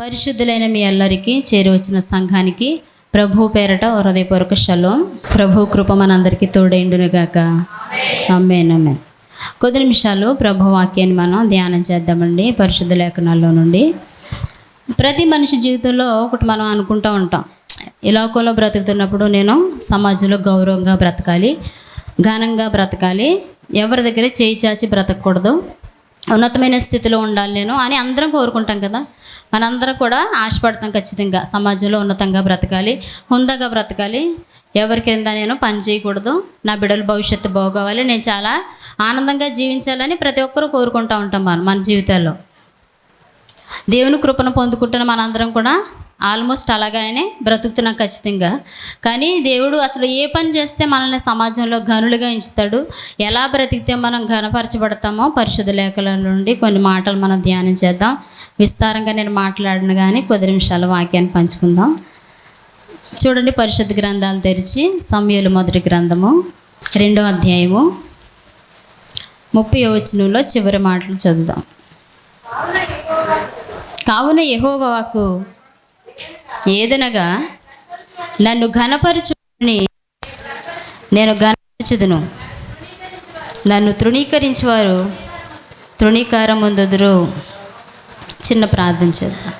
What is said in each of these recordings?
పరిశుద్ధులైన మీ అందరికీ చేరువచ్చిన సంఘానికి ప్రభు పేరట హృదయపూర్వక షలోం. ప్రభు కృప మనందరికీ తోడైండునుగాక. ఆమేన్ ఆమేన్. కొద్ది నిమిషాలు ప్రభు వాక్యాన్ని మనం ధ్యానం చేద్దామండి. పరిశుద్ధ లేఖనాల్లో నుండి ప్రతి మనిషి జీవితంలో ఒకటి మనం అనుకుంటూ ఉంటాం, ఈ లోకంలో బ్రతుకుతున్నప్పుడు నేను సమాజంలో గౌరవంగా బ్రతకాలి, ఘనంగా బ్రతకాలి, ఎవరి దగ్గర చేయి చాచి బ్రతకూడదు, ఉన్నతమైన స్థితిలో ఉండాలి నేను అని అందరం కోరుకుంటాం కదా. మనందరం కూడా ఆశపడతాం, ఖచ్చితంగా సమాజంలో ఉన్నతంగా బ్రతకాలి, హుందాగా బ్రతకాలి, ఎవరి కింద నేను పని చేయకూడదు, నా బిడ్డల భవిష్యత్తు బాగోవాలి, నేను చాలా ఆనందంగా జీవించాలని ప్రతి ఒక్కరూ కోరుకుంటూ ఉంటాం. మన జీవితాల్లో దేవుని కృపను పొందుకుంటున్న మనందరం కూడా ఆల్మోస్ట్ అలాగానే బ్రతుకుతున్నాం ఖచ్చితంగా. కానీ దేవుడు అసలు ఏ పని చేస్తే మనల్ని సమాజంలో ఘనులుగా ఉంచుతాడు, ఎలా బ్రతికితే మనం ఘనపరచబడతామో పరిశుద్ధ లేఖల నుండి కొన్ని మాటలు మనం ధ్యానం చేద్దాం. విస్తారంగా నేను మాట్లాడిన కానీ కొద్ది నిమిషాల వాక్యాన్ని పంచుకుందాం. చూడండి, పరిశుద్ధ గ్రంథాలు తెరిచి సమూయేలు మొదటి గ్రంథము 2వ అధ్యాయము 30వ వచనంలో చివరి మాటలు చదువుదాం. కావున యెహోవా వాక్కు ఏదనగా, నన్ను ఘనపరచుని నేను ఘనపరచుదును, నన్ను తృణీకరించేవారు తృణీకారం పొందుదురు. చిన్న ప్రార్థన చేద్దాం.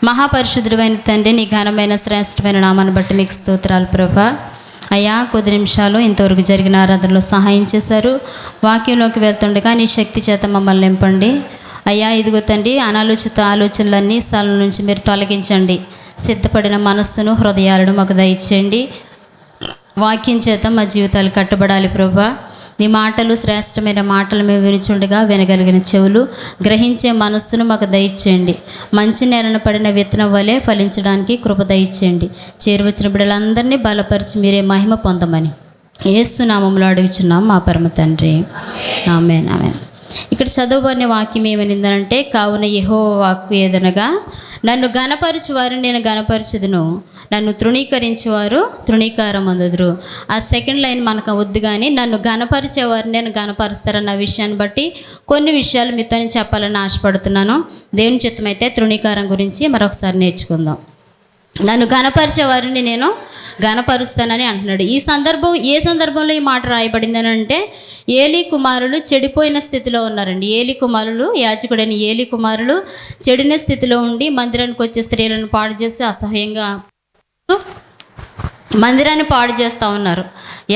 మహాపరిశుద్ధుడైన తండ్రి, నీ ఘనమైన శ్రేష్టమైన నామాన్ని బట్టి మీకు స్తోత్రాలు ప్రభా. అయ్యా, కొద్ది నిమిషాలు ఇంతవరకు జరిగిన ఆరాధనలో సహాయం చేశారు. వాక్యంలోకి వెళ్తుండగా నీ శక్తి చేత మమ్మల్ని నింపండి. అయ్యా, ఇదిగో తండ్రి, అనాలోచిత ఆలోచనలన్నీ స్థలం నుంచి మీరు తొలగించండి. సిద్ధపడిన మనస్సును, హృదయాలను మాకు దయచేయండి. వాక్యం చేత మా జీవితాలు కట్టబడాలి ప్రభా. నీ మాటలు శ్రేష్టమైన మాటలు మేము వినిచుండగా వినగలిగిన చెవులు, గ్రహించే మనస్సును మాకు దయచేయండి. మంచి నేలన పడిన విత్తనం వలె ఫలించడానికి కృప దయచేయండి. చేరువచ్చిన బిడ్డలందరినీ బలపరిచి మీరే మహిమ పొందమని యేసు నామములో అడుగుచున్నాం మా పరమ తండ్రి. ఆమేన్ ఆమేన్. ఇక్కడ చదవబడిన వాక్యం ఏమనిందనంటే, కావున యెహోవా వాక్కు ఏదనగా, నన్ను ఘనపరచు వారిని నేను ఘనపరచుదును, నన్ను తృణీకరించేవారు తృణీకారం పొందుదురు. ఆ సెకండ్ లైన్ మనకు వద్దు, కానీ నన్ను ఘనపరిచేవారిని నేను ఘనపరుస్తారన్న విషయాన్ని బట్టి కొన్ని విషయాలు మీతో నేను చెప్పాలని ఆశపడుతున్నాను. దేవుని చిత్తమైతే తృణీకారం గురించి మరొకసారి నేర్చుకుందాం. నన్ను ఘనపరిచే వారిని నేను ఘనపరుస్తానని అంటున్నాడు. ఈ సందర్భం ఏ సందర్భంలో ఈ మాట రాయబడిందని అంటే, ఏలీ కుమారులు చెడిపోయిన స్థితిలో ఉన్నారండి. ఏలీ కుమారులు, యాజకుడైన ఏలీ కుమారులు చెడిన స్థితిలో ఉండి మందిరానికి వచ్చే స్త్రీలను పాడు చేసి అసహ్యంగా మందిరాన్ని పాడు చేస్తూ ఉన్నారు.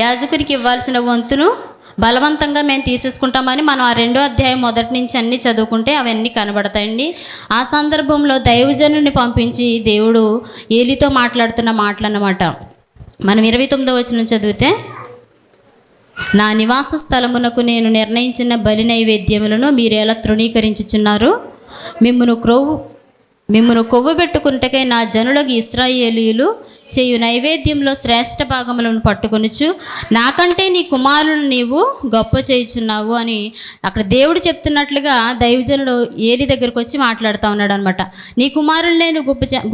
యాజకునికి ఇవ్వాల్సిన వంతును బలవంతంగా మేము తీసేసుకుంటామని మనం ఆ 2వ అధ్యాయం మొదటి నుంచి అన్నీ చదువుకుంటే అవన్నీ కనబడతాయండి. ఆ సందర్భంలో దైవజనుని పంపించి దేవుడు ఏలీతో మాట్లాడుతున్న మాటలు అన్నమాట. మనం 29వ వచనం చదివితే, నా నివాస స్థలమునకు నేను నిర్ణయించిన బలి నైవేద్యములను మీరు ఎలా తృణీకరించుచున్నారు? మిమ్మును కొవ్వబెట్టుకుంటకై నా జనులకు ఇశ్రాయేలీయులు చేయు నైవేద్యంలో శ్రేష్ఠ భాగములను పట్టుకొనుచు నాకంటే నీ కుమారులను నీవు గొప్ప చేయుచున్నావు అని అక్కడ దేవుడు చెప్తున్నట్లుగా దైవజనుడు ఏలీ దగ్గరకు వచ్చి మాట్లాడుతూ ఉన్నాడు అనమాట. నీ కుమారులు నేను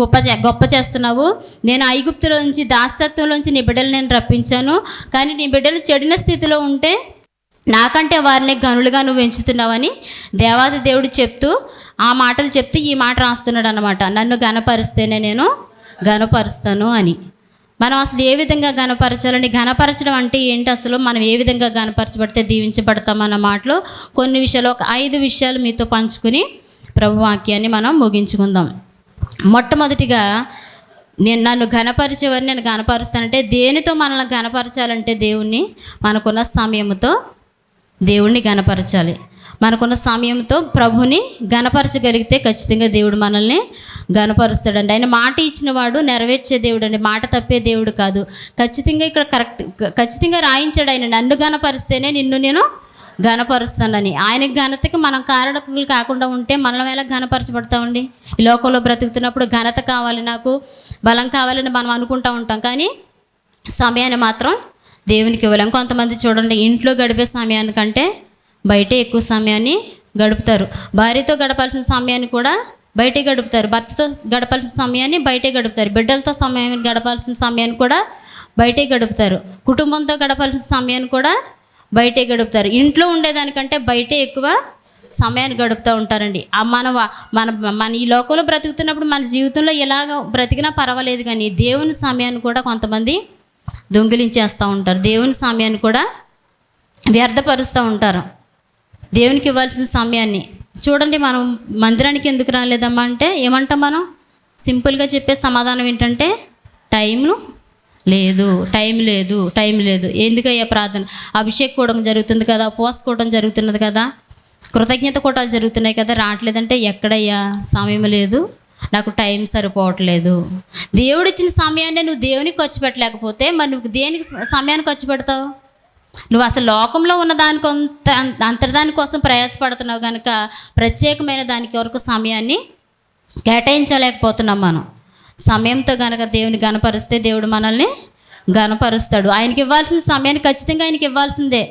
గొప్ప చేస్తున్నావు, నేను ఐగుప్తులోంచి దాస్యత్వంలోంచి నీ బిడ్డలు నేను రప్పించాను, కానీ నీ బిడ్డలు చెడిన స్థితిలో ఉంటే నాకంటే వారిని గనులుగా నువ్వు ఎంచుతున్నావని దేవాది దేవుడు చెప్తూ ఆ మాటలు చెప్తూ ఈ మాట రాస్తున్నాడు అన్నమాట. నన్ను ఘనపరిస్తేనే నేను ఘనపరుస్తాను అని. మనం అసలు ఏ విధంగా ఘనపరచాలని, ఘనపరచడం అంటే ఏంటి, అసలు మనం ఏ విధంగా ఘనపరచబడితే దీవించబడతామన్న మాటలో కొన్ని విషయాలు, ఒక 5 విషయాలు మీతో పంచుకుని ప్రభు వాక్యాన్ని మనం ముగించుకుందాం. మొట్టమొదటిగా, నన్ను ఘనపరిచేవారిని నేను ఘనపరుస్తానంటే దేనితో మనల్ని ఘనపరచాలంటే దేవుణ్ణి, మనకున్న సమయంతో దేవుణ్ణి ఘనపరచాలి. మనకున్న సమయంతో ప్రభుని ఘనపరచగలిగితే ఖచ్చితంగా దేవుడు మనల్ని ఘనపరుస్తాడండి. ఆయన మాట ఇచ్చిన వాడు నెరవేర్చే దేవుడు అండి, మాట తప్పే దేవుడు కాదు. ఖచ్చితంగా ఇక్కడ ఖచ్చితంగా రాయించాడు ఆయన, నన్ను ఘనపరిస్తేనే నిన్ను నేను ఘనపరుస్తానని. ఆయనకి ఘనతకి మనం కారణకులు కాకుండా ఉంటే మనం ఎలా ఘనపరచబడతామండి? ఈ లోకంలో బ్రతుకుతున్నప్పుడు ఘనత కావాలి, నాకు బలం కావాలని మనం అనుకుంటూ ఉంటాం, కానీ సమయాన్ని మాత్రం దేవునికి ఇవ్వలేం. కొంతమంది చూడండి, ఇంట్లో గడిపే సమయానికంటే బయటే ఎక్కువ సమయాన్ని గడుపుతారు. భార్యతో గడపాల్సిన సమయాన్ని కూడా బయటే గడుపుతారు, భర్తతో గడపాల్సిన సమయాన్ని బయటే గడుపుతారు, బిడ్డలతో సమయాన్ని గడపాల్సిన సమయాన్ని కూడా బయటే గడుపుతారు, కుటుంబంతో గడపాల్సిన సమయాన్ని కూడా బయటే గడుపుతారు. ఇంట్లో ఉండేదానికంటే బయటే ఎక్కువ సమయాన్ని గడుపుతూ ఉంటారండి. మన మన ఈ లోకంలో బ్రతుకుతున్నప్పుడు మన జీవితంలో ఎలాగ బ్రతికినా పర్వాలేదు, కానీ దేవుని సమయాన్ని కూడా కొంతమంది దొంగిలించేస్తూ ఉంటారు. దేవుని సమయాన్ని కూడా వ్యర్థపరుస్తూ ఉంటారు. దేవునికి ఇవ్వాల్సిన సమయాన్ని చూడండి. మనం మందిరానికి ఎందుకు రాలేదమ్మా అంటే ఏమంటాం? మనం సింపుల్గా చెప్పే సమాధానం ఏంటంటే టైం లేదు. ఎందుకయ్యా? ప్రార్థన, అభిషేక్ కూడం జరుగుతుంది కదా, ఉపవాస కూడం జరుగుతున్నది కదా, కృతజ్ఞత కూటాలు జరుగుతున్నాయి కదా, రావట్లేదంటే ఎక్కడయ్యా? సమయం లేదు, నాకు టైం సరిపోవట్లేదు. దేవుడిచ్చిన సమయాన్ని నువ్వు దేవునికి ఖర్చు పెట్టలేకపోతే మరి నువ్వు దేనికి సమయాన్ని ఖర్చు పెడతావు? నువ్వు అసలు లోకంలో ఉన్న అంతర్దాని కోసం ప్రయాసపడుతున్నావు కనుక ప్రత్యేకమైన దానికి వరకు సమయాన్ని కేటాయించలేకపోతున్నాం. మనం సమయంతో కనుక దేవుని గణపరిస్తే దేవుడు మనల్ని గణపరుస్తాడు. ఆయనకి ఇవ్వాల్సిన సమయాన్ని ఖచ్చితంగా ఆయనకి ఇవ్వాల్సిందే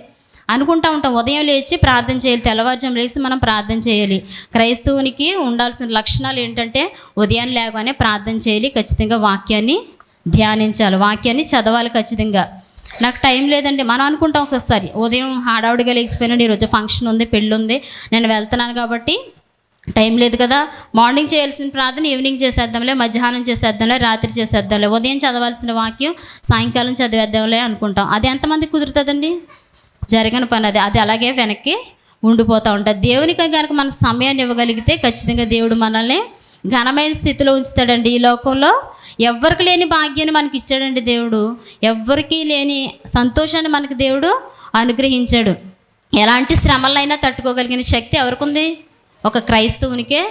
అనుకుంటూ ఉంటాం. ఉదయం లేచి ప్రార్థన చేయాలి, తెల్లవారుజాము లేచి మనం ప్రార్థన చేయాలి. క్రైస్తవునికి ఉండాల్సిన లక్షణాలు ఏంటంటే ఉదయాన్ని లేవగానే ప్రార్థన చేయాలి, ఖచ్చితంగా వాక్యాన్ని ధ్యానించాలి, వాక్యాన్ని చదవాలి. ఖచ్చితంగా నాకు టైం లేదండి మనం అనుకుంటాం ఒకసారి, ఉదయం హడావుడిగా లేచిపోయినాడు, ఈరోజు ఫంక్షన్ ఉంది, పెళ్ళి ఉంది, నేను వెళ్తున్నాను కాబట్టి టైం లేదు కదా, మార్నింగ్ చేయాల్సిన ప్రార్థన ఈవినింగ్ చేసేద్దాంలే, మధ్యాహ్నం చేసేద్దాంలే, రాత్రి చేసేద్దాంలే, ఉదయం చదవాల్సిన వాక్యం సాయంకాలం చదివేద్దాంలే అనుకుంటాం. అది ఎంతమందికి కుదురుతుందండి? జరగని పని అది అలాగే వెనక్కి ఉండిపోతూ ఉంటుంది. దేవునికి కనుక మన సమయాన్ని ఇవ్వగలిగితే ఖచ్చితంగా దేవుడు మనల్ని ఘనమైన స్థితిలో ఉంచుతాడండి. ఈ లోకంలో ఎవ్వరికి లేని భాగ్యాన్ని మనకి ఇచ్చాడండి దేవుడు, ఎవ్వరికీ లేని సంతోషాన్ని మనకి దేవుడు అనుగ్రహించాడు. ఎలాంటి శ్రమలైనా తట్టుకోగలిగిన శక్తి ఎవరికి ఉంది? ఒక క్రైస్తవునికే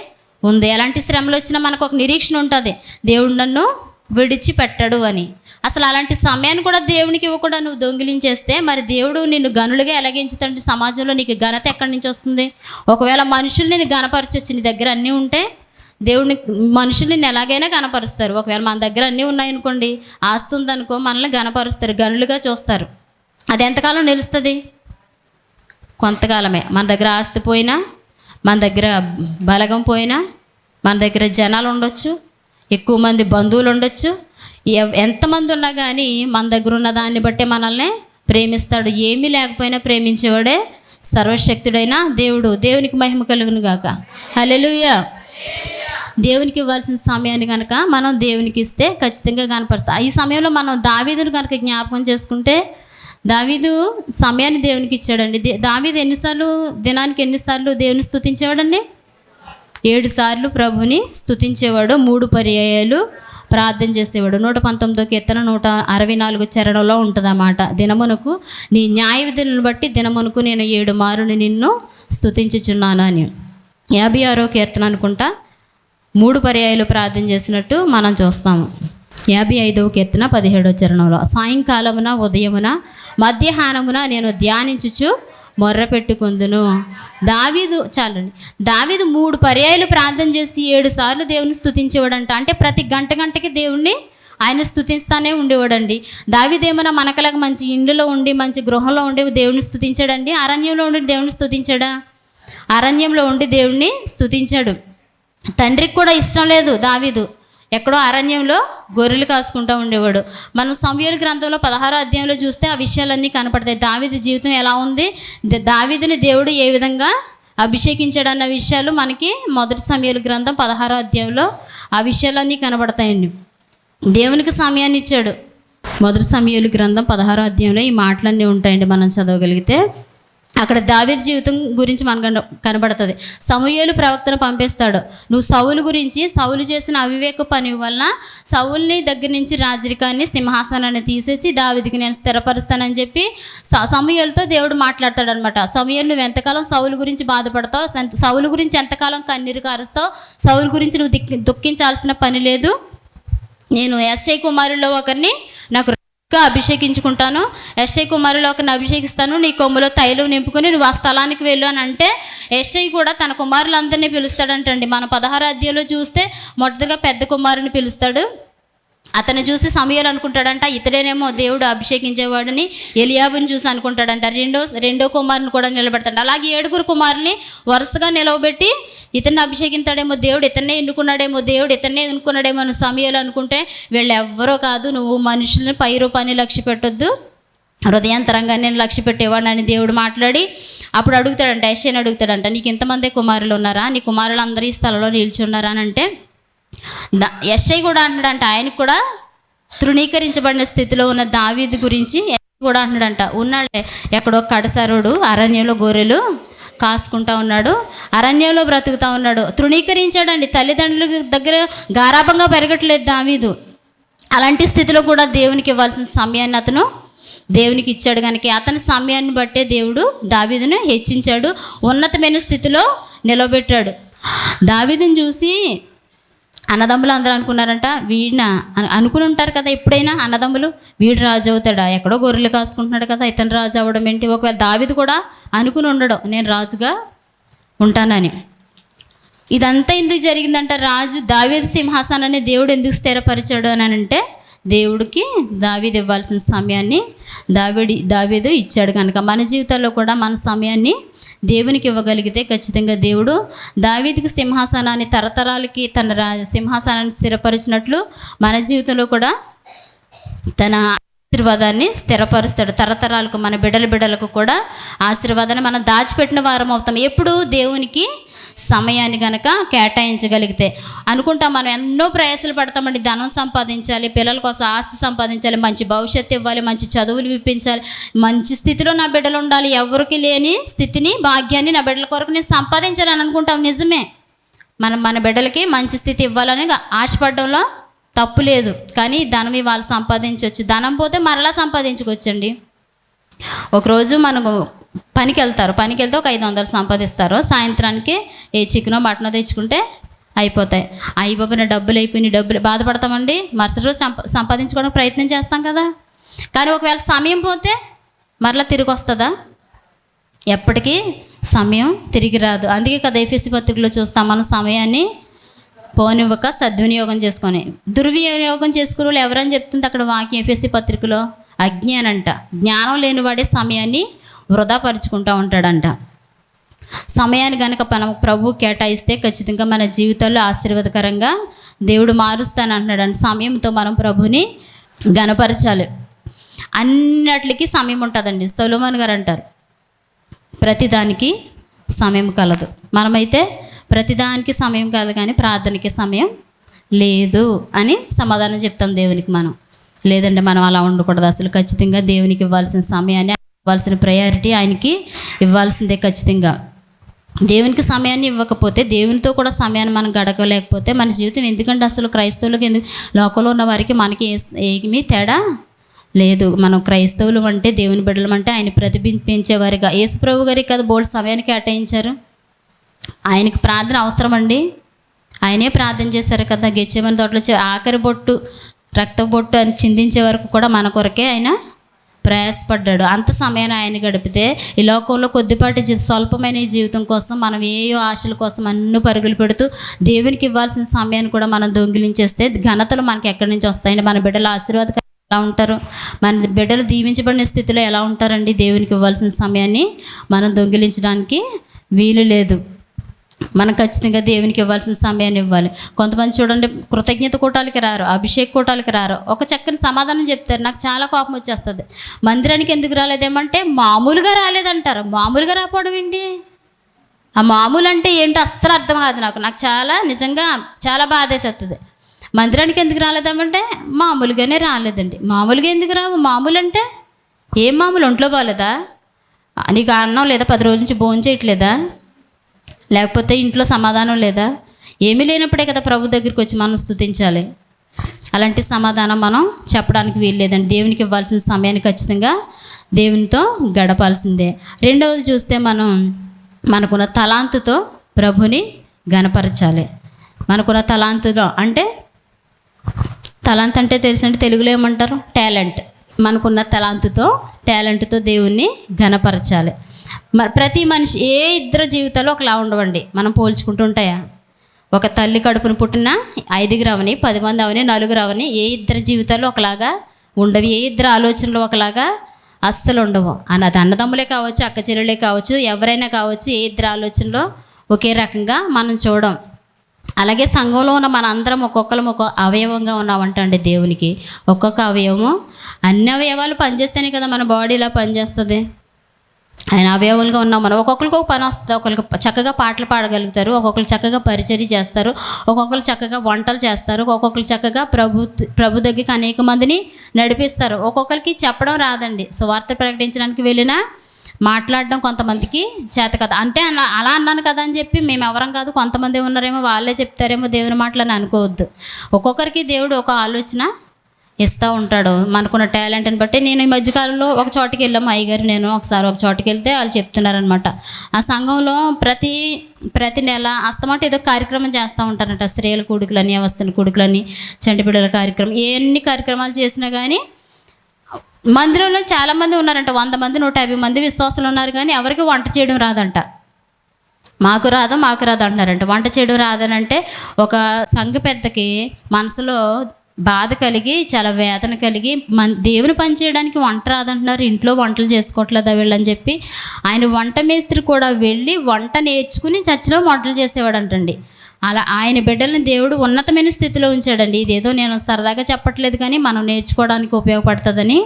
ఉంది. ఎలాంటి శ్రమలు వచ్చినా మనకు ఒక నిరీక్షణ ఉంటుంది, దేవుడు నన్ను విడిచిపెట్టడు అని. అసలు అలాంటి సమయాన్ని కూడా దేవునికి ఇవ్వకుండా నువ్వు దొంగిలించేస్తే మరి దేవుడు నిన్ను గనులుగా ఎలాగించుతాడు? సమాజంలో నీకు ఘనత ఎక్కడి నుంచి వస్తుంది? ఒకవేళ మనుషులు నేను గణపరచొచ్చు, నీ దగ్గర అన్నీ ఉంటే దేవుడిని మనుషులు నిన్ను ఎలాగైనా గణపరుస్తారు. ఒకవేళ మన దగ్గర అన్నీ ఉన్నాయనుకోండి, ఆస్తి ఉందనుకో, మనల్ని గణపరుస్తారు, గనులుగా చూస్తారు. అది ఎంతకాలం నిలుస్తుంది? కొంతకాలమే. మన దగ్గర ఆస్తి పోయినా, మన దగ్గర బలగం పోయినా, మన దగ్గర జనాలు ఉండొచ్చు, ఎక్కువ మంది బంధువులు ఉండొచ్చు, ఎంతమంది ఉన్నా కానీ మన దగ్గర ఉన్న దాన్ని బట్టే మనల్ని ప్రేమిస్తాడు. ఏమీ లేకపోయినా ప్రేమించేవాడే సర్వశక్తుడైన దేవుడు. దేవునికి మహిమ కలుగును గాక. హల్లెలూయా. దేవునికి ఇవ్వాల్సిన సమయాన్ని కనుక మనం దేవునికి ఇస్తే ఖచ్చితంగా కనపరుస్తాం. ఈ సమయంలో మనం దావీదును కనుక జ్ఞాపకం చేసుకుంటే, దావీదు సమయాన్ని దేవునికి ఇచ్చాడండి. దావీదు దినానికి ఎన్నిసార్లు దేవుని స్తుతించేవాడండి? 7 సార్లు ప్రభుని స్తుతించేవాడు, 3 పర్యాయాలు ప్రార్థన చేసేవాడు. 119వ కీర్తన 164 చరణంలో ఉంటుందన్నమాట. దినమునకు నీ న్యాయ విధులను బట్టి దినమునకు నేను 7 మారుని నిన్ను స్తుతించుచున్నాను అని. 56వ కీర్తన అనుకుంటా 3 పర్యాయాలు ప్రార్థన చేసినట్టు మనం చూస్తాము. 55వ కీర్తన 17వ చరణంలో సాయంకాలమున ఉదయమున మధ్యాహ్నమున నేను ధ్యానించుచు మొర్ర పెట్టుకుందును. దావీదు 3 పర్యాయాలు ప్రార్థన చేసి 7 సార్లు దేవుని స్తుతించేవాడంట. అంటే ప్రతి గంటకి దేవుణ్ణి ఆయన స్తుతిస్తానే ఉండేవాడండి. దావీదు ఏమైనా మనకలాగా మంచి ఇండులో ఉండి మంచి గృహంలో ఉండి దేవుని స్తుతించాడండి? అరణ్యంలో ఉండి దేవుని స్తుతించాడా? అరణ్యంలో ఉండి దేవుణ్ణి స్తుతించాడు. తండ్రికి కూడా ఇష్టం లేదు దావీదు, ఎక్కడో అరణ్యంలో గొర్రెలు కాసుకుంటూ ఉండేవాడు. మనం సమూయేలు గ్రంథంలో 16వ అధ్యాయంలో చూస్తే ఆ విషయాలన్నీ కనపడతాయి. దావీదు జీవితం ఎలా ఉంది, దావీదుని దేవుడు ఏ విధంగా అభిషేకించాడన్న విషయాలు మనకి మొదటి సమూయేలు గ్రంథం 16వ అధ్యాయంలో ఆ విషయాలన్నీ కనబడతాయండి. దేవునికి సమయాన్ని ఇచ్చాడు. మొదటి సమూయేలు గ్రంథం 16వ అధ్యాయంలో ఈ మాటలన్నీ ఉంటాయండి. మనం చదవగలిగితే అక్కడ దావీదు జీవితం గురించి మనకు కనబడుతుంది. సమూయేలు ప్రవక్తను పంపిస్తాడు, నువ్వు సౌలు గురించి, సౌలు చేసిన అవివేక పని వలన సౌల్ని దగ్గర నుంచి రాజరికాన్ని, సింహాసనాన్ని తీసేసి దావీదుకి నేను స్థిరపరుస్తానని చెప్పి సమూయేలుతో దేవుడు మాట్లాడతాడు అనమాట. సమూయేలు నువ్వు ఎంతకాలం సౌలు గురించి బాధపడతావు, సౌలు గురించి ఎంతకాలం కన్నీరు కారుస్తావు, సౌలు గురించి నువ్వు దుఃఖించాల్సిన పని లేదు, నేను యెష్షయి కుమారుల్లో ఒకరిని నాకు అభిషేకించుకుంటాను, యెష్షయి కుమారులో ఒకరిని అభిషేకిస్తాను, నీ కొమ్ములో తైలం నింపుకొని నువ్వు ఆ స్థలానికి వెళ్ళు అని అంటే యెష్షయి కూడా తన కుమారులందరినీ పిలుస్తాడంటండి. మన 16వ అధ్యాయంలో చూస్తే మొదటగా పెద్ద కుమారుని పిలుస్తాడు. అతను చూసి సమూయేలు అనుకుంటాడంట ఇతడేనేమో దేవుడు అభిషేకించేవాడిని. ఎలియాబుని చూసి అనుకుంటాడంట రెండో కుమారుని కూడా నిలబెడతాడు. అలాగే 7 కుమారుని వరుసగా నిలవబెట్టి ఇతన్ని అభిషేకించాడేమో దేవుడు, ఇతన్నే ఎన్నుకున్నాడేమో దేవుడు, ఇతన్నే ఎన్నుకున్నాడేమో అని సమూయేలు అనుకుంటే వీళ్ళు ఎవ్వరో కాదు, నువ్వు మనుషుల్ని పై రూపాన్ని లక్ష్య పెట్టొద్దు, హృదయాంతరంగా నేను లక్ష్య పెట్టేవాడిని దేవుడు మాట్లాడి అప్పుడు అడుగుతాడంట, యెషయాని అడుగుతాడంట, నీకు ఇంతమంది కుమారులు ఉన్నారా, నీ కుమారులు అందరూ ఈ స్థలంలో నిల్చున్నారా అని అంటే యెషయా కూడా అంటాడంట, ఆయనకు కూడా తృణీకరించబడిన స్థితిలో ఉన్న దావీదు గురించి కూడా అంటున్నాడంట, ఉన్నాడే ఎక్కడో కడసారుడు అరణ్యంలో గొర్రెలు కాసుకుంటా ఉన్నాడు, అరణ్యంలో బ్రతుకుతా ఉన్నాడు, తృణీకరించాడండి. తల్లిదండ్రుల దగ్గర గారాభంగా పెరగట్లేదు దావీదు. అలాంటి స్థితిలో కూడా దేవునికి ఇవ్వాల్సిన సమయాన్ని అతను దేవునికి ఇచ్చాడు. కనుక అతని సమయాన్ని బట్టే దేవుడు దావీదును హెచ్చించాడు, ఉన్నతమైన స్థితిలో నిలబెట్టాడు. దావీదుని చూసి అన్నదమ్ములు అందరూ అనుకున్నారంట, వీడిన అనుకుని ఉంటారు కదా ఎప్పుడైనా అన్నదమ్ములు, వీడు రాజు అవుతాడా, ఎక్కడో గొర్రెలు కాసుకుంటున్నాడు కదా ఇతను రాజు అవ్వడం ఏంటి. ఒకవేళ దావీదు కూడా అనుకుని ఉండడు నేను రాజుగా ఉంటానని. ఇదంతా ఎందుకు జరిగిందంట, దావీదు సింహాసనాన్ని దేవుడు ఎందుకు స్థిరపరిచాడు అని అంటే దేవుడికి దావీదు ఇవ్వాల్సిన సమయాన్ని దావీదు ఇచ్చాడు. కనుక మన జీవితాల్లో కూడా మన సమయాన్ని దేవునికి ఇవ్వగలిగితే ఖచ్చితంగా దేవుడు దావీదుకి సింహాసనాన్ని తరతరాలకి తన సింహాసనాన్ని స్థిరపరిచినట్లు మన జీవితంలో కూడా తన ఆశీర్వాదాన్ని స్థిరపరుస్తాడు. తరతరాలకు మన బిడ్డలకు కూడా ఆశీర్వాదాన్ని మనం దాచిపెట్టిన వారం అవుతాం ఎప్పుడు దేవునికి సమయాన్ని కనుక కేటాయించగలిగితే. అనుకుంటాం మనం ఎన్నో ప్రయాసాలు పడతామండి, ధనం సంపాదించాలి, పిల్లల కోసం ఆస్తి సంపాదించాలి, మంచి భవిష్యత్తు ఇవ్వాలి, మంచి చదువులు ఇప్పించాలి, మంచి స్థితిలో నా బిడ్డలు ఉండాలి, ఎవరికి లేని స్థితిని భాగ్యాన్ని నా బిడ్డల కొరకు నేను సంపాదించాలని అనుకుంటాం. నిజమే, మన బిడ్డలకి మంచి స్థితి ఇవ్వాలని ఆశపడడంలో తప్పు లేదు. కానీ ధనం ఇవాళ సంపాదించవచ్చు, ధనం పోతే మరలా సంపాదించుకోవచ్చండి. ఒకరోజు మనకు పనికి వెళ్తే ఒక 500 సంపాదిస్తారు, సాయంత్రానికి ఏ చికెనో మటనో తెచ్చుకుంటే అయిపోతాయి. అయిపోయిన డబ్బులు బాధపడతామండి. మరుసటి రోజు సంపాదించుకోవడానికి ప్రయత్నం చేస్తాం కదా. కానీ ఒకవేళ సమయం పోతే మరలా తిరిగి వస్తుందా? ఎప్పటికీ సమయం తిరిగి రాదు. అందుకే కదా ఎఫెసీ పత్రికలో చూస్తాం, మన సమయాన్ని పోనివ్వక సద్వినియోగం చేసుకొని. దుర్వినియోగం చేసుకునే వాళ్ళు ఎవరని చెప్తుంది అక్కడ వాక్యం ఎఫెసీ పత్రికలో? అజ్ఞానంట. జ్ఞానం లేనివాడే సమయాన్ని వృధా పరుచుకుంటూ ఉంటాడంట. సమయాన్ని కనుక మనం ప్రభు కేటాయిస్తే ఖచ్చితంగా మన జీవితాల్లో ఆశీర్వాదకరంగా దేవుడు మారుస్తానంటున్నాడు. సమయంతో మనం ప్రభుని గణపరచాలి. అన్నిటికీ సమయం ఉంటుందండి. సొలొమోన్ గారు అంటారు, ప్రతిదానికి సమయం కలదు. మనమైతే ప్రతిదానికి సమయం కలదు కానీ ప్రార్థనకి సమయం లేదు అని సమాధానం చెప్తాం దేవునికి. మనం లేదండి, మనం అలా ఉండకూడదు. అసలు ఖచ్చితంగా దేవునికి ఇవ్వాల్సిన సమయాన్ని, ఇవ్వాల్సిన ప్రయారిటీ ఆయనకి ఇవ్వాల్సిందే. ఖచ్చితంగా దేవునికి సమయాన్ని ఇవ్వకపోతే, దేవునితో కూడా సమయాన్ని మనం గడకలేకపోతే మన జీవితం ఎందుకంటే అసలు క్రైస్తవులకు ఎందుకు, లోకంలో ఉన్న వారికి మనకి ఏమీ తేడా లేదు. మనం క్రైస్తవులు అంటే దేవుని బిడ్డలం అంటే ఆయన ప్రతిబింబించేవారిగా. యేసుప్రభు గారికి కదా బోల్డ్ సమయాన్ని కేటాయించారు. ఆయనకి ప్రార్థన అవసరం అండి. ఆయనే ప్రార్థన చేశారు కదా గెత్సేమనే తోటలో. ఆఖరి బొట్టు రక్త బొట్టు అని చిందించే వరకు కూడా మన కొరకే ఆయన ప్రయాసపడ్డాడు. అంత సమయాన్ని ఆయన గడిపితే ఈ లోకంలో కొద్దిపాటి స్వల్పమైన ఈ జీవితం కోసం మనం ఏయో ఆశల కోసం అన్ని పరుగులు పెడుతూ దేవునికి ఇవ్వాల్సిన సమయాన్ని కూడా మనం దొంగిలించేస్తే ఘనతలు మనకి ఎక్కడి నుంచి వస్తాయండి? మన బిడ్డల ఆశీర్వాదం ఎలా ఉంటారు? మన బిడ్డలు దీవించబడిన స్థితిలో ఎలా ఉంటారండి? దేవునికి ఇవ్వాల్సిన సమయాన్ని మనం దొంగిలించడానికి వీలు లేదు. మనం ఖచ్చితంగా దేవునికి ఇవ్వాల్సిన సమయాన్ని ఇవ్వాలి. కొంతమంది చూడండి, కృతజ్ఞత కూటాలకి రారు, అభిషేక్ కూటాలకి రారు, ఒక చక్కని సమాధానం చెప్తారు. నాకు చాలా కోపం వచ్చేస్తుంది. మందిరానికి ఎందుకు రాలేదేమంటే మామూలుగా రాలేదంటారు. మామూలుగా రాకపోవడం ఏంటి? ఆ మామూలు అంటే ఏంటో అస్సలు అర్థం కాదు నాకు చాలా నిజంగా చాలా బాధేసేస్తుంది. మందిరానికి ఎందుకు రాలేదామంటే మామూలుగానే రాలేదండి. మామూలుగా ఎందుకు రావు? మామూలు అంటే ఏం మామూలు? ఒంట్లో బాగాలేదా? నీకు అన్నం లేదా? 10 రోజుల నుంచి భోజనం చేయట్లేదా? లేకపోతే ఇంట్లో సమాధానం లేదా? ఏమీ లేనప్పుడే కదా ప్రభు దగ్గరికి వచ్చి మనం స్తుతించాలి. అలాంటి సమాధానం మనం చెప్పడానికి వీలు లేదండి. దేవునికి ఇవ్వాల్సిన సమయాన్ని ఖచ్చితంగా దేవునితో గడపాల్సిందే. రెండవది చూస్తే మనకున్న తలాంతుతో ప్రభుని గణపరచాలి. మనకున్న తలాంతుతో అంటే తలాంత్ అంటే తెలుసంటే తెలుగులో ఏమంటారు? టాలెంట్. మనకున్న టాలెంట్తో దేవుణ్ణి ఘనపరచాలి. మరి ప్రతి మనిషి ఇద్దరు జీవితాలు ఒకలా ఉండవండి. మనం పోల్చుకుంటూ ఉంటాయా? ఒక తల్లి కడుపును పుట్టిన 5 అవని 10 మంది అవని 4 అవని ఇద్దరు జీవితాలు ఒకలాగా ఉండవు. ఇద్దరు ఆలోచనలు ఒకలాగా అస్సలు ఉండవు. అది అన్నదమ్ములే కావచ్చు, అక్క చెల్లెలే కావచ్చు, ఎవరైనా కావచ్చు, ఇద్దరు ఆలోచనలో ఒకే రకంగా మనం చూడం. అలాగే సంఘంలో ఉన్న మన అందరం ఒక్కొక్కరం అవయవంగా ఉన్నామంటండి దేవునికి. ఒక్కొక్క అవయవము, అన్ని అవయవాలు పనిచేస్తేనే కదా మన బాడీ ఇలా పనిచేస్తుంది. ఆయన అవయవాలుగా ఉన్నాం మనం. ఒక్కొక్కరికి ఒక పని వస్తుంది. ఒకరికి చక్కగా పాటలు పాడగలుగుతారు, ఒక్కొక్కరు చక్కగా పరిచర్య చేస్తారు, ఒక్కొక్కరు చక్కగా వంటలు చేస్తారు, ఒక్కొక్కరు చక్కగా ప్రభు దగ్గరికి అనేక మందిని నడిపిస్తారు. ఒక్కొక్కరికి చెప్పడం రాదండి, సువార్త ప్రకటించడానికి వెళ్ళినా మాట్లాడడం కొంతమందికి చేత కదా. అంటే అలా అన్నాను కదా అని చెప్పి మేము ఎవరం కాదు, కొంతమంది ఉన్నారేమో వాళ్ళే చెప్తారేమో దేవుని మాటలు అని అనుకోవద్దు. ఒక్కొక్కరికి దేవుడు ఒక ఆలోచన ఇస్తూ ఉంటాడు మనకున్న టాలెంట్ని బట్టి. నేను ఈ మధ్యకాలంలో ఒక చోటుకి వెళ్ళాము, అయ్యగారు నేను ఒకసారి ఒక చోటుకి వెళ్తే వాళ్ళు చెప్తున్నారనమాట, ఆ సంఘంలో ప్రతి నెల అస్తమాట ఏదో కార్యక్రమం చేస్తూ ఉంటారంట. స్త్రీల కూడుకులని, అవస్థల కూడుకులని, చంటిపిల్లల కార్యక్రమం, ఎన్ని కార్యక్రమాలు చేసినా కానీ మందిరంలో చాలామంది ఉన్నారంట, 100 మంది 150 మంది విశ్వాసులు ఉన్నారు, కానీ ఎవరికి వంట చేయడం రాదంట. మాకు రాదు అంటున్నారంట. వంట చేయడం రాదనంటే ఒక సంఘ పెద్దకి మనసులో బాధ కలిగి, చాలా వేదన కలిగి, దేవుని పని చేయడానికి వంట రాదంటున్నారు, ఇంట్లో వంటలు చేసుకోవట్లేదా వీళ్ళని చెప్పి ఆయన వంట మేస్త్రి కూడా వెళ్ళి వంట నేర్చుకుని చర్చిలో వంటలు చేసేవాడంటండి. అలా ఆయన బిడ్డలను దేవుడు ఉన్నతమైన స్థితిలో ఉంచాడండి. ఇదేదో నేను సరదాగా చెప్పట్లేదు, కానీ మనం నేర్చుకోవడానికి ఉపయోగపడుతుందని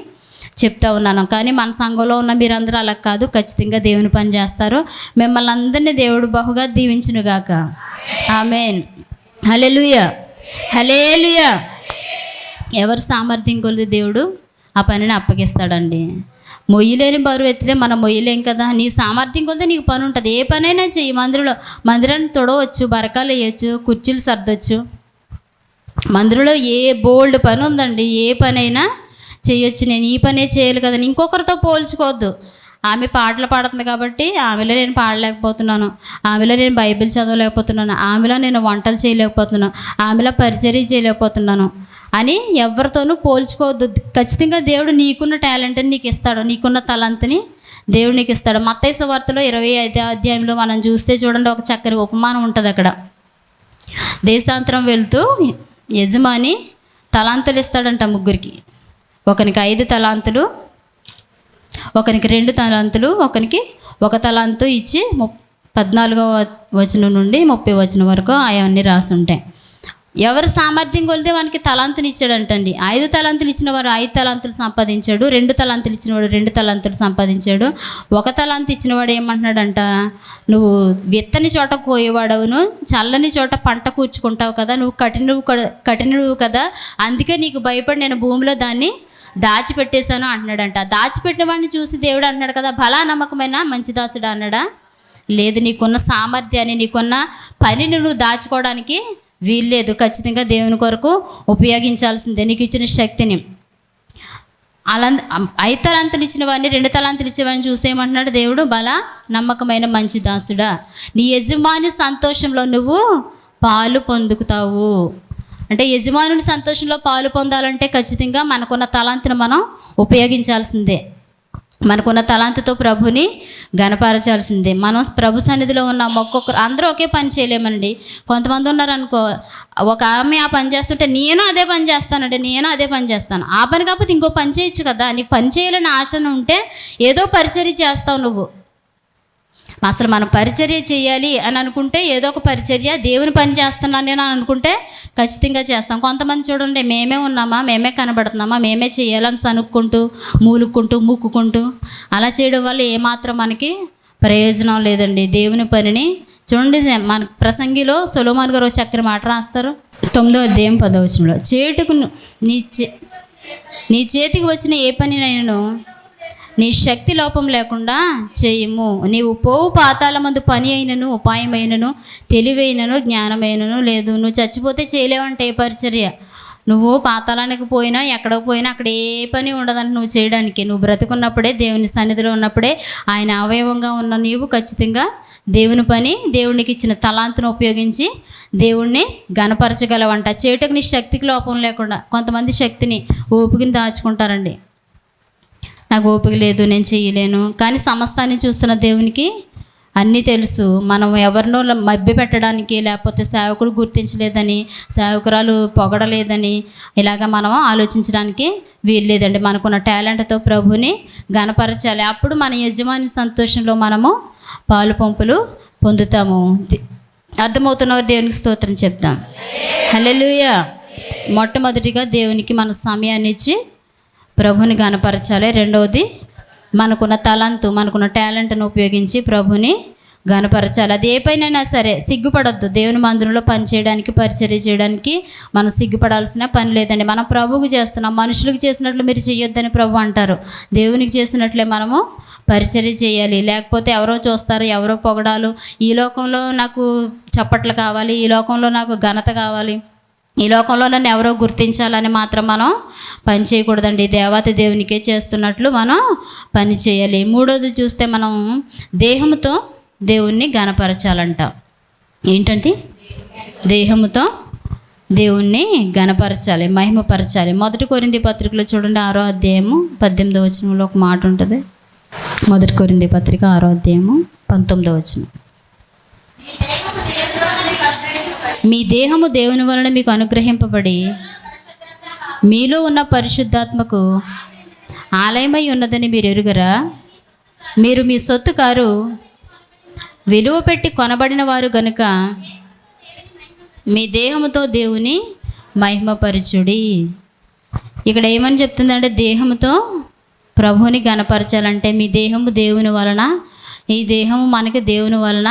చెప్తా ఉన్నాను. కానీ మన సంఘంలో ఉన్న మీరందరూ అలా కాదు, ఖచ్చితంగా దేవుని పని చేస్తారు. మిమ్మల్ని అందరినీ దేవుడు బహుగా దీవించునుగాక. ఆమేన్. హల్లెలూయా, హల్లెలూయా. ఎవరి సామర్థ్యం కొలిది దేవుడు ఆ పనిని అప్పగిస్తాడండి. మొయ్యలేని బరువు ఎత్తితే మనం మొయ్యలేం కదా. నీ సామర్థ్యం కొలితే నీకు పని ఉంటుంది, ఏ పనైనా చెయ్యి. మందిరాన్ని తొడవచ్చు, బరకాలు వేయచ్చు, కుర్చీలు సర్దొచ్చు. మందిరంలో ఏ బోల్డ్ పని ఉందండి, ఏ పనైనా చేయొచ్చు. నేను ఈ పనే చేయాలి కదా, ఇంకొకరితో పోల్చుకోవద్దు. ఆమె పాటలు పాడుతుంది కాబట్టి ఆమెలో నేను పాడలేకపోతున్నాను, ఆమెలో నేను బైబిల్ చదవలేకపోతున్నాను, ఆమెలో నేను వంటలు చేయలేకపోతున్నాను, ఆమెలో పరిచర్య చేయలేకపోతున్నాను అని ఎవరితోనూ పోల్చుకోవద్దు. ఖచ్చితంగా దేవుడు నీకున్న టాలెంట్ని నీకు ఇస్తాడు, నీకున్న తలంతుని దేవుడు నీకు ఇస్తాడు. మత్తయి సువార్తలో 25వ అధ్యాయంలో మనం చూస్తే చూడండి, ఒక చక్కని ఉపమానం ఉంటుంది అక్కడ. దేశాంతరం వెళ్తూ యజమాని తలాంతులు ఇస్తాడంట ముగ్గురికి. ఒకరికి 5 తలాంతులు, ఒకరికి 2 తలాంతులు, ఒకరికి 1 తలాంతు ఇచ్చి 14వ వచనం నుండి 30వ వచనం వరకు అవన్నీ రాసి ఉంటాయి. ఎవరు సామర్థ్యం కొలితే వానికి తలాంతుని ఇచ్చాడంటండి. 5 తలాంతులు ఇచ్చిన వారు 5 తలాంతులు సంపాదించాడు, 2 తలాంతులు ఇచ్చినవాడు 2 తలాంతులు సంపాదించాడు. 1 తలాంతు ఇచ్చినవాడు ఏమంటున్నాడంట, నువ్వు విత్తని చోట కోయేవాడవును, చల్లని చోట పంట కూర్చుకుంటావు కదా, నువ్వు కఠినుడు కదా, అందుకే నీకు భయపడి నేను భూమిలో దాన్ని దాచిపెట్టేశాను అంటున్నాడంట. దాచిపెట్టిన వాడిని చూసి దేవుడు అంటున్నాడు కదా, భలా నమ్మకమైన మంచి దాసుడా అన్నాడా? లేదు, నీకున్న సామర్థ్యాన్ని, నీకున్న పనిని నువ్వు దాచుకోవడానికి వీల్లేదు. ఖచ్చితంగా దేవుని కొరకు ఉపయోగించాల్సిందే నీకు ఇచ్చిన శక్తిని. అలా 5 తలాంతులు ఇచ్చిన వాడిని 2 తలాంతులు ఇచ్చేవాడిని చూసేయమంటున్నాడు దేవుడు, బలా నమ్మకమైన మంచి దాసుడా, నీ యజమాని సంతోషంలో నువ్వు పాలు పొందుతావు. అంటే యజమానుని సంతోషంలో పాలు పొందాలంటే ఖచ్చితంగా మనకున్న తలాంతును మనం ఉపయోగించాల్సిందే. మనకున్న తలాంతుతో ప్రభుని గణపరచాల్సిందే. మనం ప్రభు సన్నిధిలో ఉన్న ఒక్కొక్కరు అందరూ ఒకే పని చేయలేమండి. కొంతమంది ఉన్నారనుకో, ఒక ఆమె ఆ పని చేస్తుంటే నేను అదే పని చేస్తానండి, నేను అదే పని చేస్తాను. ఆ పని కాకపోతే ఇంకో పని చేయొచ్చు కదా. నీకు పని చేయాలని ఆశను ఉంటే ఏదో పరిచర్య చేస్తావు నువ్వు. అసలు మనం పరిచర్య చేయాలి అని అనుకుంటే ఏదో ఒక పరిచర్య, దేవుని పని చేస్తున్నాను నేను అనుకుంటే ఖచ్చితంగా చేస్తాం. కొంతమంది చూడండి, మేమే ఉన్నామా, మేమే కనబడుతున్నామా, మేమే చేయాలని సనుక్కుంటూ మూలుక్కుంటూ ముక్కుకుంటూ అలా చేయడం వల్ల ఏమాత్రం మనకి ప్రయోజనం లేదండి. దేవుని పనిని చూడండి, మన ప్రసంగిలో సొలొమోను గారు చక్కని మాట రాస్తారు. 9వ అధ్యాయం 10వ వచనంలో, చేటుకు నీ చేతికి వచ్చిన ఏ పనినైనా నీ శక్తి లోపం లేకుండా చేయము. నీవు పోవు పాతాళమందు పని అయినను, ఉపాయమైనను, తెలివైనను, జ్ఞానమైనను లేదు. నువ్వు చచ్చిపోతే చేయలేవంటే ఏ పరిచర్య. నువ్వు పాతాళానికి పోయినా, ఎక్కడికి పోయినా అక్కడ ఏ పని ఉండదంట నువ్వు చేయడానికి. నువ్వు బ్రతుకున్నప్పుడే, దేవుని సన్నిధిలో ఉన్నప్పుడే, ఆయన అవయవంగా ఉన్న నీవు ఖచ్చితంగా దేవుని పని, దేవునికి ఇచ్చిన తలాంతును ఉపయోగించి దేవుణ్ణి గణపరచగలవంట. చేయటకు నీ శక్తికి లోపం లేకుండా. కొంతమంది శక్తిని, ఓపికని దాచుకుంటారండి. నాకు ఓపిక లేదు, నేను చేయలేను. కానీ సమస్తాన్ని చూస్తున్న దేవునికి అన్నీ తెలుసు. మనం ఎవరినో మభ్య పెట్టడానికి, లేకపోతే సేవకుడు గుర్తించలేదని, సేవకురాలు పొగడలేదని ఇలాగ మనం ఆలోచించడానికి వీల్లేదండి. మనకున్న టాలెంట్తో ప్రభుని గణపరచాలి. అప్పుడు మన యజమాని సంతోషంలో మనము పాలు పంపులు పొందుతాము. అర్థమవుతున్నవారు దేవునికి స్తోత్రం చెప్తాం. హల్లెలూయా. మొట్టమొదటిగా దేవునికి మన సమయాన్ని ఇచ్చి ప్రభుని గణపరచాలి. రెండవది మనకున్న తలంతు, మనకున్న టాలెంట్ను ఉపయోగించి ప్రభుని గణపరచాలి. అది ఏ పైనైనా సరే సిగ్గుపడొద్దు. దేవుని మందిరంలో పని చేయడానికి, పరిచర్య చేయడానికి మనం సిగ్గుపడాల్సిన పని లేదండి. మనం ప్రభువుకు చేస్తున్నాం. మనుషులకు చేసినట్లు మీరు చేయొద్దని ప్రభు అంటారు. దేవునికి చేసినట్లే మనము పరిచర్య చేయాలి. లేకపోతే ఎవరో చూస్తారు, ఎవరో పొగడాలు, ఈ లోకంలో నాకు చప్పట్లు కావాలి, ఈ లోకంలో నాకు ఘనత కావాలి, ఈ లోకంలో నన్ను ఎవరో గుర్తించాలని మాత్రం మనం పని చేయకూడదండి. దేవాతి దేవునికే చేస్తున్నట్లు మనం పని చేయాలి. మూడోది చూస్తే మనం దేహంతో దేవుణ్ణి గణపరచాలంట. ఏంటంటే దేహముతో దేవుణ్ణి గణపరచాలి, మహిమపరచాలి. 1 కొరింథీ పత్రికలో చూడండి 6వ అధ్యాయము 18వ వచనంలో ఒక మాట ఉంటుంది. 1 కొరింథీ పత్రిక 6వ అధ్యాయము 19వ వచనం. మీ దేహము దేవుని వలన మీకు అనుగ్రహింపబడి మీలో ఉన్న పరిశుద్ధాత్మకు ఆలయమై ఉన్నదని మీరు ఎరుగరా? మీరు మీ సొత్తు కారు, విలువ పెట్టి కొనబడిన వారు గనుక మీ దేహముతో దేవుని మహిమపరచుడి. ఇక్కడ ఏమని చెప్తుందంటే దేహముతో ప్రభువుని గణపరచాలంటే మీ దేహము దేవుని వలన, ఈ దేహము మనకి దేవుని వలన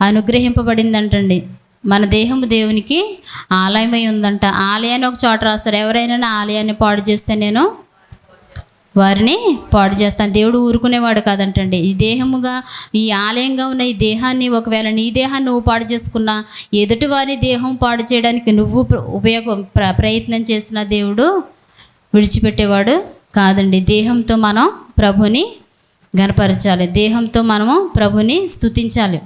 అనుగ్రహింపబడిందంటండి. మన దేహము దేవునికి ఆలయమై ఉందంట. ఆలయాన్ని ఒక చోట రాస్తారు. ఎవరైనా నా ఆలయాన్ని పాడు చేస్తే నేను వారిని పాడు చేస్తాను. దేవుడు ఊరుకునేవాడు కాదంటండి. ఈ దేహముగా, ఈ ఆలయంగా ఉన్న ఈ దేహాన్ని ఒకవేళ నీ దేహాన్ని నువ్వు పాడు చేసుకున్నా, ఎదుటి వారి దేహం పాడు చేయడానికి నువ్వు ప్రయత్నం చేసిన దేవుడు విడిచిపెట్టేవాడు కాదండి. దేహంతో మనం ప్రభుని గణపరచాలి. దేహంతో మనము ప్రభుని స్తుతించాలి.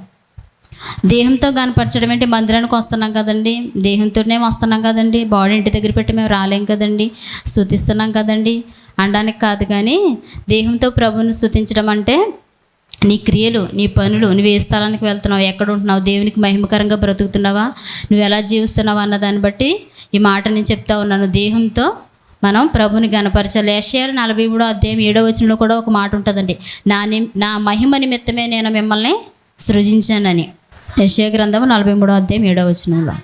దేహంతో కనపరచడం ఏంటి? మందిరానికి వస్తున్నాం కదండి, దేహంతోనే వస్తున్నాం కదండి, బాడీ ఇంటి దగ్గర పెట్టి మేము రాలేం కదండి, స్తుతిస్తున్నాం కదండి అనడానికి కాదు. కానీ దేహంతో ప్రభుని స్తుతించడం అంటే నీ క్రియలు, నీ పనులు, నువ్వు ఏ స్థలానికి వెళ్తున్నావు, ఎక్కడ ఉంటున్నావు, దేవునికి మహిమకరంగా బ్రతుకుతున్నావా, నువ్వు ఎలా జీవిస్తున్నావా అన్న దాన్ని బట్టి ఈ మాట నేను చెప్తా ఉన్నాను. దేహంతో మనం ప్రభుని గణపరచాలి. యెషయా 43వ అధ్యాయం 7వ వచనంలో కూడా ఒక మాట ఉంటుందండి. నా మహిమ నిమిత్తమే నేను మిమ్మల్ని సృజించానని. యెషయా గ్రంథము 43వ అధ్యాయం 7వ వచనంలో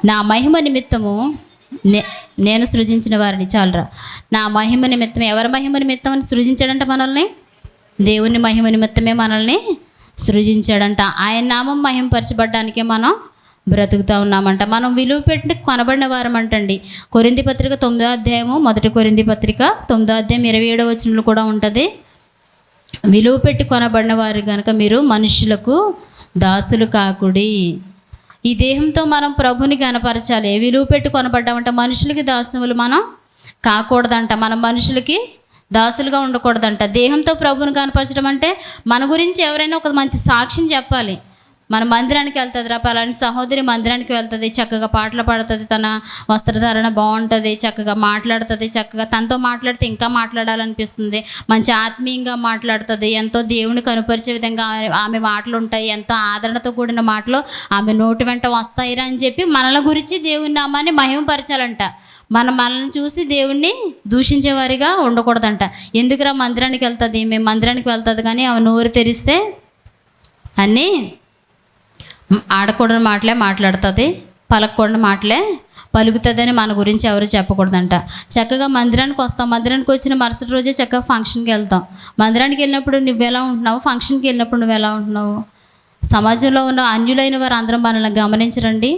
నా మహిమ నిమిత్తము నేను సృజించిన వారిని. చాలరా, నా మహిమ నిమిత్తం. ఎవరి మహిమ నిమిత్తం అని సృజించాడంట మనల్ని? దేవుని మహిమ నిమిత్తమే మనల్ని సృజించాడంట. ఆయన నామం మహిమపరచబడ్డానికే మనం బ్రతుకుతూ ఉన్నామంట. మనం విలువ పెట్టి కొనబడిన వారం అంటండి. కొరింథీ పత్రిక 9వ అధ్యాయము, 1 కొరింథీ పత్రిక 9వ అధ్యాయం 27వ వచనంలో కూడా ఉంటుంది. విలువ పెట్టి కొనబడిన వారు కనుక మీరు మనుషులకు దాసులు కాకుడి. ఈ దేహంతో మనం ప్రభుని గణపరచాలి. విలువ పెట్టి కొనబడ్డామంట. మనుషులకి దాసులు మనం కాకూడదంట. మనం మనుషులకి దాసులుగా ఉండకూడదంట. దేహంతో ప్రభుని కనపరచడం అంటే మన గురించి ఎవరైనా ఒక మంచి సాక్ష్యం చెప్పాలి. మన మందిరానికి వెళ్తుంది రా, పలాని సహోదరి మందిరానికి వెళ్తుంది, చక్కగా పాటలు పాడుతుంది, తన వస్త్రధారణ బాగుంటుంది, చక్కగా మాట్లాడుతుంది, చక్కగా తనతో మాట్లాడితే ఇంకా మాట్లాడాలనిపిస్తుంది, మంచి ఆత్మీయంగా మాట్లాడుతుంది, ఎంతో దేవుని కనుపరిచే విధంగా ఆమె మాటలు ఉంటాయి, ఎంతో ఆదరణతో కూడిన మాటలు ఆమె నోటి వెంట వస్తాయిరా అని చెప్పి మనల గురించి దేవుని నామాన్ని మహిమపరచాలంట. మనల్ని చూసి దేవుణ్ణి దూషించేవారిగా ఉండకూడదంట. ఎందుకురా మందిరానికి వెళ్తుంది, మేము మందిరానికి వెళ్తుంది, కానీ ఆమె నోరు తెరిస్తే అన్నీ ఆడకూడని మాటలే మాట్లాడుతుంది, పలకూడని మాటలే పలుకుతుందని మన గురించి ఎవరు చెప్పకూడదంట. చక్కగా మందిరానికి వస్తాం, మందిరానికి వచ్చిన మరుసటి రోజే చక్కగా ఫంక్షన్కి వెళ్తాం. మందిరానికి వెళ్ళినప్పుడు నువ్వు ఎలా ఉంటున్నావు, ఫంక్షన్కి వెళ్ళినప్పుడు నువ్వు ఎలా ఉంటున్నావు? సమాజంలో ఉన్న అన్యులైన వారు అందరం మనల్ని గమనించరండి.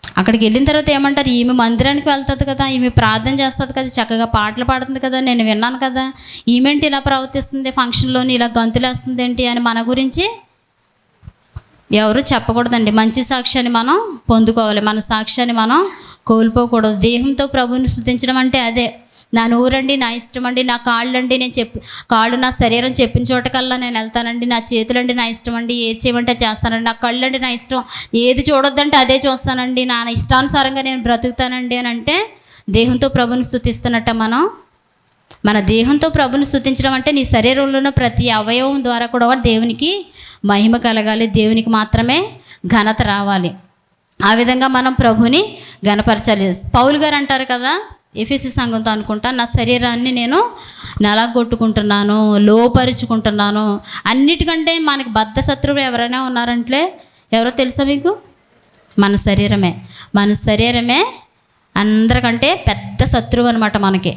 అక్కడికి వెళ్ళిన తర్వాత ఏమంటారు, ఈమె మందిరానికి వెళ్తుంది కదా, ఈమె ప్రార్థన చేస్తుంది కదా, చక్కగా పాటలు పాడుతుంది కదా, నేను విన్నాను కదా, ఈమెంటి ఇలా ప్రవర్తిస్తుంది, ఫంక్షన్లోని ఇలా గంతులేస్తుంది ఏంటి అని మన గురించి ఎవరు చెప్పకూడదండి. మంచి సాక్ష్యాన్ని మనం పొందుకోవాలి. మన సాక్ష్యాన్ని మనం కోల్పోకూడదు. దేహంతో ప్రభువుని స్తుతించడం అంటే అదే. నా నోరండి నా ఇష్టం అండి, నా కాళ్ళండి నేను కాళ్ళు నా శరీరం చెప్పిన చోటకల్లా నేను వెళ్తానండి, నా చేతులండి నా ఇష్టం అండి, ఏది చేయమంటే చేస్తానండి, నా కళ్ళండి నా ఇష్టం, ఏది చూడొద్దంటే అదే చూస్తానండి, నా ఇష్టానుసారంగా నేను బ్రతుకుతానండి అని అంటే దేహంతో ప్రభుని స్తుతిస్తున్నట్ట. మన దేహంతో ప్రభుని స్తుతించడం అంటే నీ శరీరంలో ఉన్న ప్రతి అవయవం ద్వారా కూడా దేవునికి మహిమ కలగాలి, దేవునికి మాత్రమే ఘనత రావాలి. ఆ విధంగా మనం ప్రభుని గణపరచాలి. పౌలు గారు అంటారు కదా ఎఫెసీ సంఘంతో అనుకుంటా, నా శరీరాన్ని నేను నలగొట్టుకుంటున్నాను, లోపరుచుకుంటున్నాను. అన్నిటికంటే మనకి బద్ధ శత్రువులు ఎవరైనా ఉన్నారంటే ఎవరో తెలుసా మీకు? మన శరీరమే అందరికంటే పెద్ద శత్రువు అనమాట మనకి.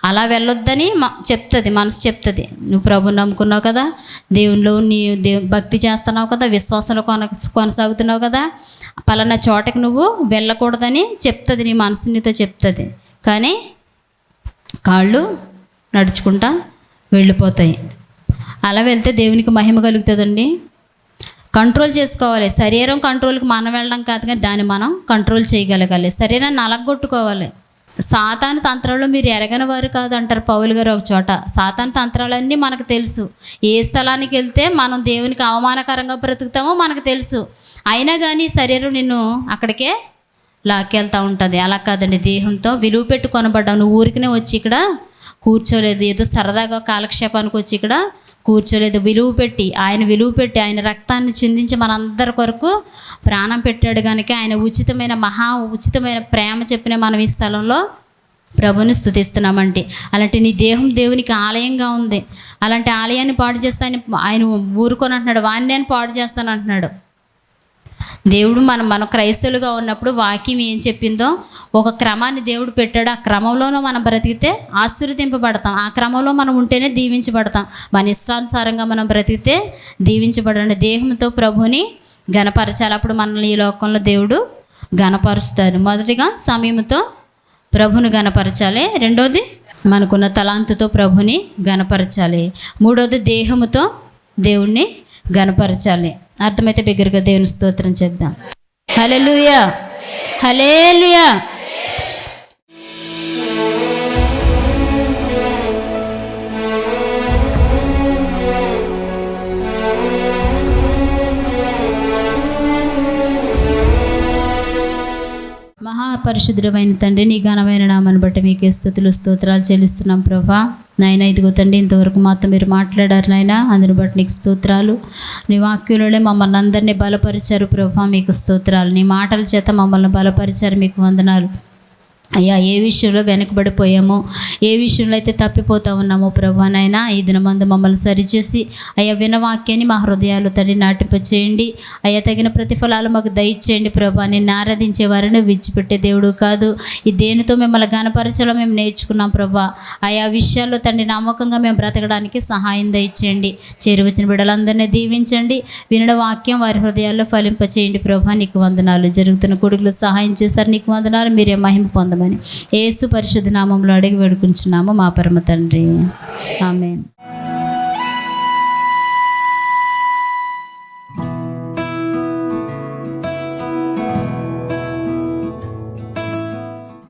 అలా వెళ్ళొద్దని చెప్తుంది, మనసు చెప్తుంది. నువ్వు ప్రభుని నమ్ముకున్నావు కదా, దేవునిలో నీ భక్తి చేస్తున్నావు కదా, విశ్వాసంలో కొనసాగుతున్నావు కదా, పలానా చోటకి నువ్వు వెళ్ళకూడదని చెప్తుంది, నీ మనసు నీతో చెప్తుంది. కానీ కాళ్ళు నడుచుకుంటా వెళ్ళిపోతాయి. అలా వెళ్తే దేవునికి మహిమ కలుగుతుందండి. కంట్రోల్ చేసుకోవాలి. శరీరం కంట్రోల్కి మనం వెళ్ళడం కాదు, కానీ దాన్ని మనం కంట్రోల్ చేయగలగాలి. శరీరాన్ని నలగొట్టుకోవాలి. సాతాను తంత్రాలు మీరు ఎరగని వారు కాదు అంటారు పౌలు గారు ఒక చోట. సాతాను తంత్రాలన్నీ మనకు తెలుసు. ఏ స్థలానికి వెళ్తే మనం దేవునికి అవమానకరంగా బ్రతుకుతామో మనకు తెలుసు. అయినా కానీ శరీరం నిన్ను అక్కడికే లాక్కెళ్తూ ఉంటుంది. అలా కాదండి, దేహంతో విలువ పెట్టి కొనబడ్డావు. నువ్వు ఊరికనే వచ్చి ఇక్కడ కూర్చోలేదు, ఏదో సరదాగా కాలక్షేపానికి వచ్చి ఇక్కడ కూర్చోలేదు. విలువ పెట్టి ఆయన రక్తాన్ని చిందించి మనందరి కొరకు ప్రాణం పెట్టాడు కనుక ఆయన ఉచితమైన ప్రేమ చెప్పిన మనం ఈ స్థలంలో ప్రభుని స్తుతిస్తున్నామంటే. అలాంటి నీ దేహం దేవునికి ఆలయంగా ఉంది. అలాంటి ఆలయాన్ని పాడు చేస్తా ఆయన ఊరుకొని అంటున్నాడు, వాణ్ణి నేను పాడు చేస్తాను అంటున్నాడు. దేవుడు మనం క్రైస్తవులుగా ఉన్నప్పుడు వాక్యం ఏం చెప్పిందో ఒక క్రమాన్ని దేవుడు పెట్టాడు. ఆ క్రమంలోనూ మనం బ్రతికితే ఆశీర్వదింపబడతాం. ఆ క్రమంలో మనం ఉంటేనే దీవించబడతాం. మన ఇష్టానుసారంగా మనం బ్రతికితే దీవించబడండి. దేహంతో ప్రభుని ఘనపరచాలి. అప్పుడు మనల్ని ఈ లోకంలో దేవుడు ఘనపరుస్తారు. మొదటిగా సమయంతో ప్రభుని ఘనపరచాలి. రెండోది మనకున్న తలాంతుతో ప్రభుని ఘనపరచాలి. మూడోది దేహముతో దేవుణ్ణి ఘనపరచాలి. అర్థమైతే బిగ్గరగా దేవుని స్తోత్రం చేద్దాం. హల్లెలూయా, హల్లెలూయా. మహాపరిశుద్ధమైన తండ్రి, నీ ఘనమైన నామాన్ని బట్టి మీకే స్తుతులు స్తోత్రాలు చెల్లిస్తున్నాం ప్రభా. నాయన ఇదిగో తండ్రి, ఇంతవరకు మాతో మీరు మాట్లాడారు నాయన, అందుని బట్టి నీకు స్తోత్రాలు. నీ వాక్యంలోనే మమ్మల్ని అందరినీ బలపరిచారు ప్రభా, మీకు స్తోత్రాలు. నీ మాటల చేత మమ్మల్ని బలపరిచారు, మీకు వందనాలు అయ్యా. ఏ విషయంలో వెనకబడిపోయామో, ఏ విషయంలో అయితే తప్పిపోతూ ఉన్నామో ప్రభా నాయనా, ఈ దినమందు మమ్మల్ని సరిచేసి అయ్యా వినవాక్యాన్ని మా హృదయాలు తండ్రి నాటింపచేయండి అయ్యా. తగిన ప్రతిఫలాలు మాకు దయచేయండి ప్రభా. నిన్ను ఆరాధించే వారిని విడిచిపెట్టే దేవుడు కాదు. ఈ దేనితో మిమ్మల్ని గణపరచలో మేము నేర్చుకున్నాం ప్రభా. ఆయా విషయాల్లో తండ్రి నమ్మకంగా మేము బ్రతకడానికి సహాయం దయచేయండి. చేరువచ్చిన బిడ్డలందరినీ దీవించండి. వినడ వాక్యం వారి హృదయాల్లో ఫలింపచేయండి ప్రభా. నీకు వందనాలు. జరుగుతున్న కొడుకులు సహాయం చేశారు, నీకు వందనాలు. మీరే మహిమ పొందమని యేసు పరిశుద్ధ నామంలో అడిగి వేడుకుంటున్నాము మా పరమ తండ్రి. ఆమేన్.